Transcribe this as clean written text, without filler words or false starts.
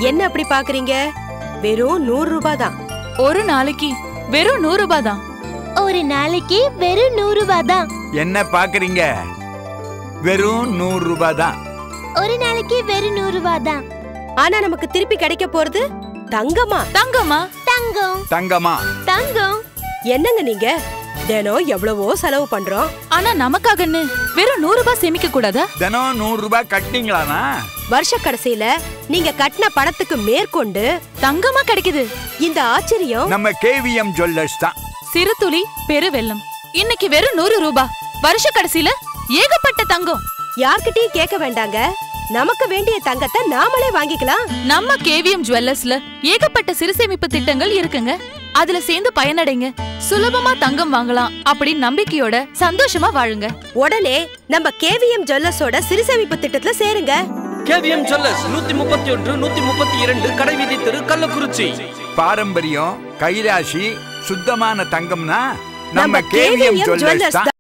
என்ன அப்படி பாக்குறீங்க? வெறும் 100 ரூபாய் தான். ஒரு நாளைக்கு வெறும் 100 ரூபாய் தான். ஒரு நாளைக்கு வெறும் 100 ரூபாய் தான். என்ன பாக்குறீங்க? வெறும் 100 ரூபாய் தான். ஒரு நாளைக்கு வெறும் 100 ரூபாய் தான். ஆனா நமக்கு திருப்பி கிடைக்க போறது தங்கமா? தங்கமா? தங்கம். தங்கமா? தங்கம். என்னங்க நீங்க? தினம் எவ்வளவோ செலவு பண்றோம். ஆனா நமக்காகன்னு வெறும் 100 ரூபாய் சேமிக்க கூடாதா? தினம் 100 ரூபாய் கட்டினீங்களானா? வருஷ கடைசியில நீங்க கட்டின பணத்துக்கு மேற்கொண்டு தங்கமா கிடைக்குது. இந்த ஆச்சரியம் நம்ம கேவிஎம் ஜுவல்லர்ஸ் தான். சிறு துளி பெரு வெள்ளம். இன்னைக்கு வெறும் 100 ரூபாய். வருஷ கடைசியில ஏகப்பட்ட தங்கம். யார்கிட்டயும் கேட்க வேண்டாங்க. நமக்கு வேண்டிய தங்கத்தை நாமளே வாங்கிக்கலாம். நம்ம கேவிஎம் ஜுவல்லர்ஸ்ல ஏகப்பட்ட சிறு சேமிப்பு திட்டங்கள் இருக்குங்க. அதுல சேர்ந்து பயனடைங்க. சுலபமா தங்கம் வாங்கலாம் அப்படின்னு நம்பிக்கையோட சந்தோஷமா வாழுங்க. உடனே நம்ம கேவிஎம் ஜுவல்லர்ஸோட சிறு சேமிப்பு திட்டத்துல சேருங்க. கேவிஎம் ஜுவல்லர்ஸ் 131 132 கடைவீதி தெரு, கள்ளக்குறிச்சி. பாரம்பரியம், கைராசி, சுத்தமான தங்கம்னா நம்ம கேவிஎம் ஜுவல்லர்ஸ் தான்.